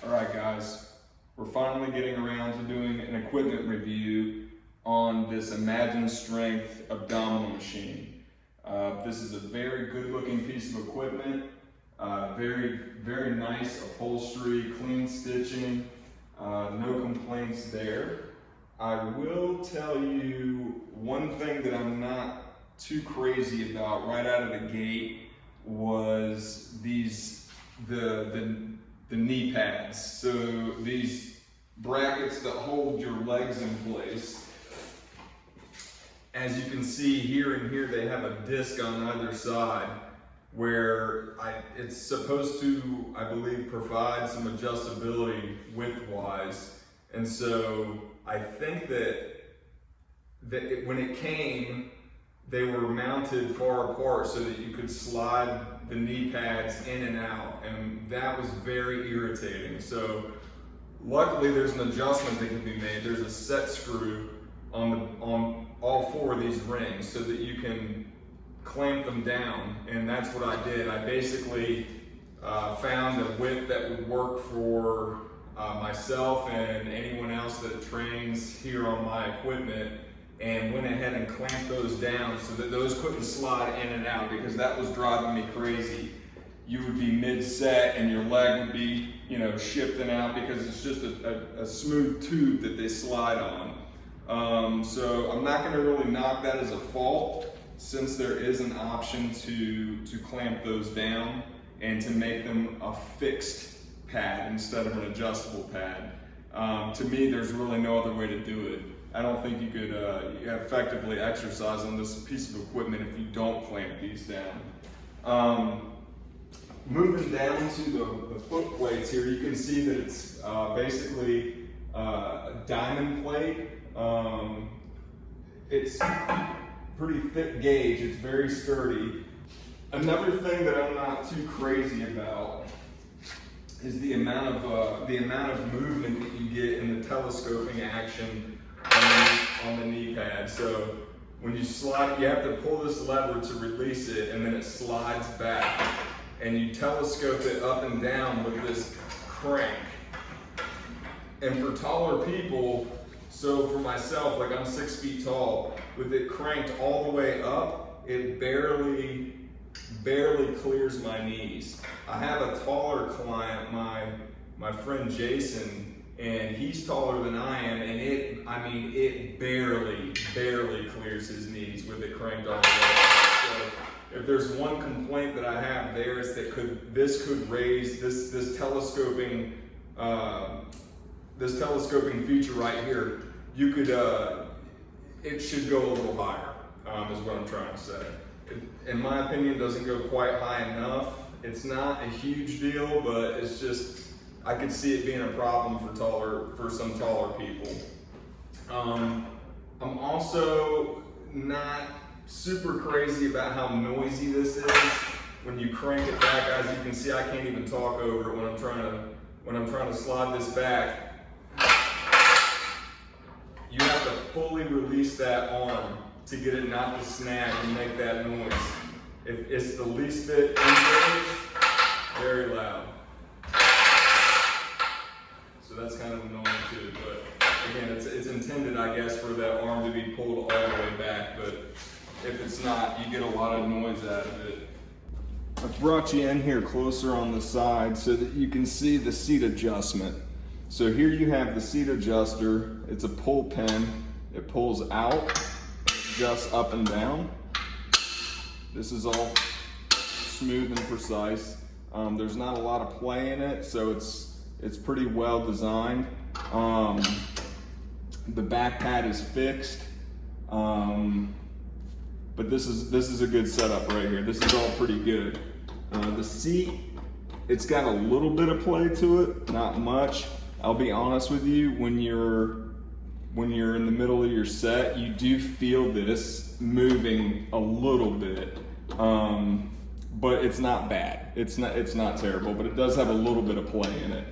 All right, guys, we're finally getting around to doing an equipment review on this Imagine Strength Abdominal Machine. This is a very good looking piece of equipment, very nice upholstery, clean stitching, no complaints there. I will tell you one thing that I'm not too crazy about right out of the gate was the knee pads. So these brackets that hold your legs in place. As you can see here and here, they have a disc on either side where it's supposed to, I believe, provide some adjustability width-wise. And so I think that when it came, they were mounted far apart so that you could slide the knee pads in and out, and that was very irritating. So luckily there's an adjustment that can be made. There's a set screw on all four of these rings so that you can clamp them down, and that's what I did. I basically found a width that would work for myself and anyone else that trains here on my equipment, and went ahead and clamped those down so that those couldn't slide in and out, because that was driving me crazy. You would be mid-set and your leg would be, shifting out because it's just a smooth tube that they slide on. So I'm not going to really knock that as a fault, since there is an option to clamp those down and to make them a fixed pad instead of an adjustable pad. To me, there's really no other way to do it. I don't think you could effectively exercise on this piece of equipment if you don't clamp these down. Moving down to the foot plates here, you can see that it's basically a diamond plate. It's pretty thick gauge, it's very sturdy. Another thing that I'm not too crazy about is the amount of movement that you get in the telescoping action on the knee pad. So when you slide, you have to pull this lever to release it, and then it slides back, and you telescope it up and down with this crank. And for taller people, so for myself, like I'm 6 feet tall, with it cranked all the way up, it barely clears my knees. I have a taller client, my friend Jason, and he's taller than I am, and it barely clears his knees with it cranked all the way. So if there's one complaint that I have there, is that this could raise this telescoping feature right here. You could it should go a little higher, is what I'm trying to say. In my opinion, it doesn't go quite high enough. It's not a huge deal, but it's just, I could see it being a problem for some taller people. I'm also not super crazy about how noisy this is. When you crank it back, as you can see, I can't even talk over it when I'm trying to slide this back. You have to fully release that arm to get it not to snag and make that noise. If it's the least bit engaged, very loud. So that's kind of annoying too, but again, it's intended, I guess, for that arm to be pulled all the way back, but if it's not, you get a lot of noise out of it. I've brought you in here closer on the side so that you can see the seat adjustment. So here you have the seat adjuster. It's a pull pin. It pulls out, adjusts up and down. This is all smooth and precise. There's not a lot of play in it, so it's pretty well designed. The back pad is fixed, but this is a good setup right here. This is all pretty good. The seat, it's got a little bit of play to it, not much. I'll be honest with you, when you're in the middle of your set, you do feel this moving a little bit, but it's not bad. It's not terrible, but it does have a little bit of play in it.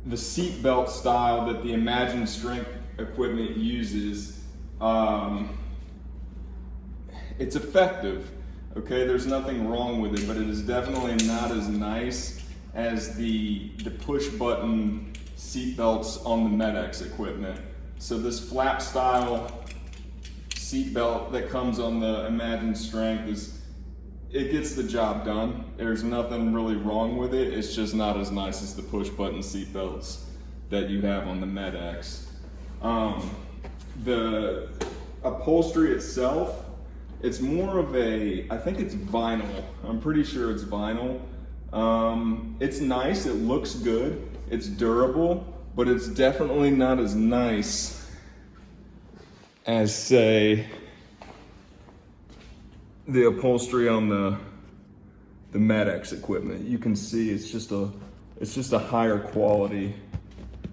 The seat belt style that the Imagine Strength equipment uses, it's effective. Okay, there's nothing wrong with it, but it is definitely not as nice as the push button seat belts on the MedX equipment. So this flap style seat belt that comes on the Imagine Strength it gets the job done. There's nothing really wrong with it. It's just not as nice as the push button seat belts that you have on the MedX. The upholstery itself, it's more of I think it's vinyl. I'm pretty sure it's vinyl. It's nice, it looks good, it's durable, but it's definitely not as nice as, say, the upholstery on the MedX equipment. You can see it's just a higher quality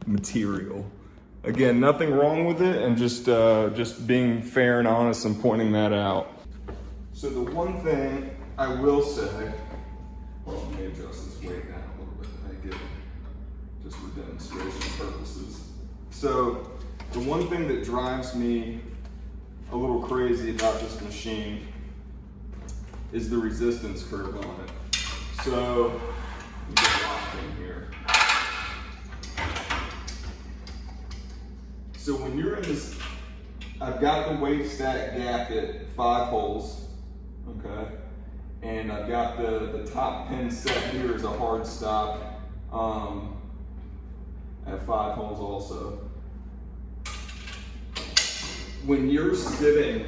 material. Again, nothing wrong with it, and just being fair and honest and pointing that out. So the one thing I will say, well, let me adjust this weight down a little bit to make it just for demonstration purposes. So the one thing that drives me a little crazy about this machine is the resistance curve on it. So, let me get locked in here. So when you're in this, I've got the weight stack gapped at 5 holes, okay? And I've got the top pin set here as a hard stop at 5 holes also. When you're sitting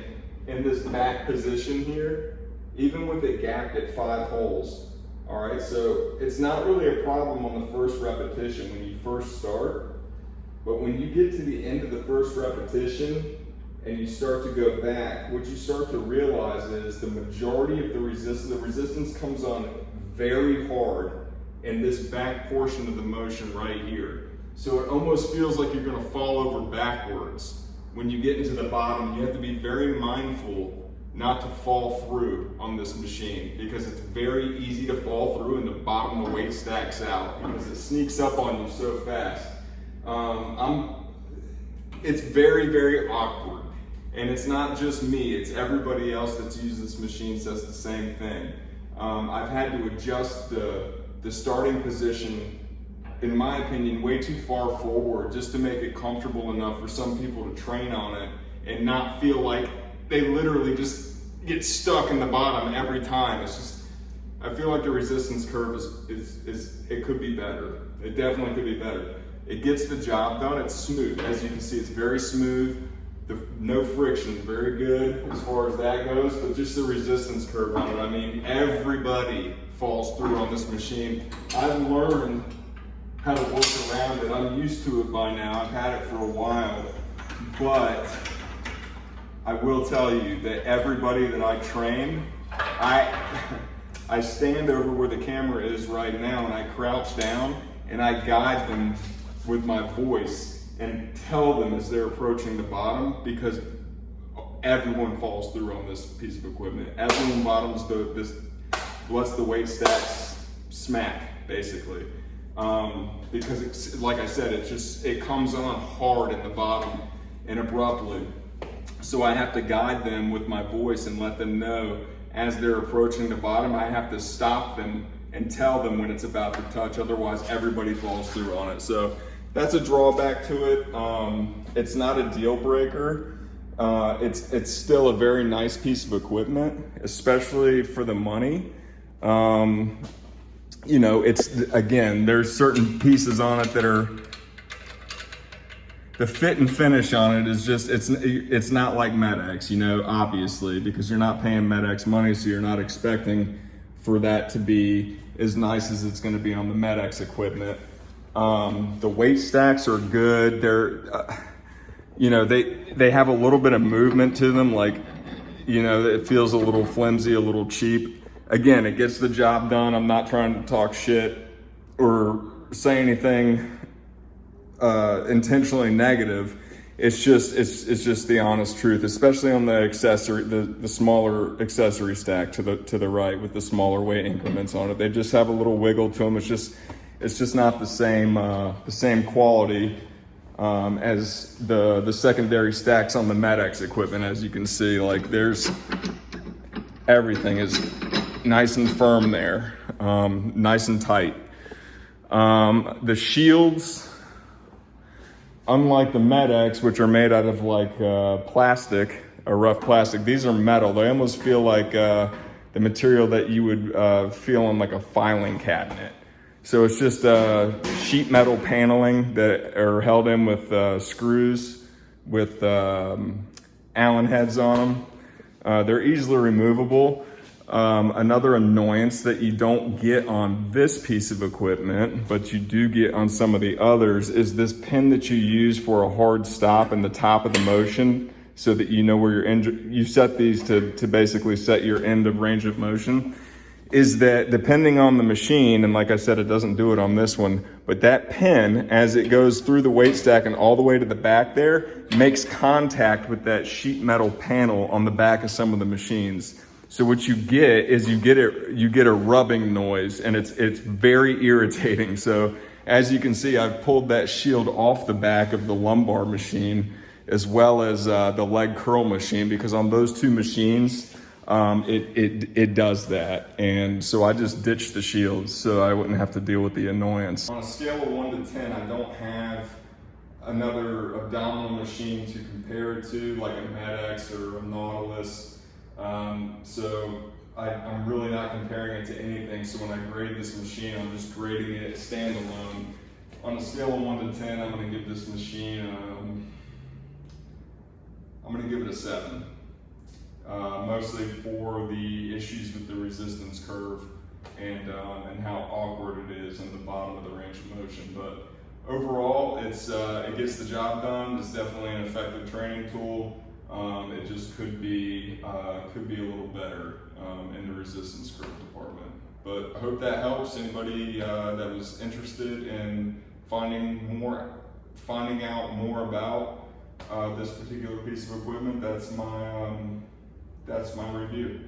in this back position here, even with it gapped at 5 holes, all right, so it's not really a problem on the first repetition when you first start, but when you get to the end of the first repetition and you start to go back, what you start to realize is the majority of the resistance comes on very hard in this back portion of the motion right here. So it almost feels like you're gonna fall over backwards. When you get into the bottom, you have to be very mindful not to fall through on this machine, because it's very easy to fall through and the bottom of the weight stacks out because it sneaks up on you so fast. It's very, very awkward. And it's not just me, it's everybody else that's used this machine says the same thing. I've had to adjust the starting position, in my opinion, way too far forward just to make it comfortable enough for some people to train on it and not feel like they literally just get stuck in the bottom every time. It's just, I feel like the resistance curve it could be better. It definitely could be better. It gets the job done, it's smooth. As you can see, it's very smooth. No friction, very good as far as that goes, but just the resistance curve on it. I mean, everybody falls through on this machine. I've learned how to work around it. I'm used to it by now. I've had it for a while, but I will tell you that everybody that I train, I stand over where the camera is right now and I crouch down and I guide them with my voice and tell them as they're approaching the bottom, because everyone falls through on this piece of equipment. Everyone bottoms lets the weight stacks smack, basically. Because it's, like I said, it comes on hard in the bottom and abruptly. So I have to guide them with my voice and let them know as they're approaching the bottom. I have to stop them and tell them when it's about to touch, otherwise everybody falls through on it. So that's a drawback to it. It's not a deal breaker. It's still a very nice piece of equipment, especially for the money. You know, again, there's certain pieces on it that are, the fit and finish on it is just, it's not like MedX, you know, obviously, because you're not paying MedX money, so you're not expecting for that to be as nice as it's gonna be on the MedX equipment. The weight stacks are good. They're, you know, they have a little bit of movement to them, like, you know, it feels a little flimsy, a little cheap. Again, it gets the job done. I'm not trying to talk shit or say anything intentionally negative. It's just the honest truth, especially on the accessory, the smaller accessory stack to the right with the smaller weight increments on it. They just have a little wiggle to them. It's just not the same quality as the secondary stacks on the MedX equipment. As you can see, like everything is nice and firm there, nice and tight. The shields, unlike the Med-X, which are made out of like plastic, or rough plastic, these are metal. They almost feel like the material that you would feel on like a filing cabinet. So it's just sheet metal paneling that are held in with screws with Allen heads on them. They're easily removable. Another annoyance that you don't get on this piece of equipment, but you do get on some of the others, is this pin that you use for a hard stop in the top of the motion, so that you know where you set these to basically set your end of range of motion. Is that depending on the machine, and like I said, it doesn't do it on this one, but that pin, as it goes through the weight stack and all the way to the back there, makes contact with that sheet metal panel on the back of some of the machines. So what you get is you get a rubbing noise, and it's very irritating. So as you can see, I've pulled that shield off the back of the lumbar machine, as well as the leg curl machine, because on those two machines, it does that. And so I just ditched the shields so I wouldn't have to deal with the annoyance. On a scale of 1 to 10, I don't have another abdominal machine to compare it to, like a Med-X or a Nautilus. So I'm really not comparing it to anything. So when I grade this machine, I'm just grading it standalone. On a scale of 1 to 10, I'm going to give this machine, I'm going to give it a 7. Mostly for the issues with the resistance curve and how awkward it is in the bottom of the range of motion. But overall, it gets the job done. It's definitely an effective training tool. It just could be a little better in the resistance curve department. But I hope that helps anybody that was interested in finding out more about this particular piece of equipment. That's my review.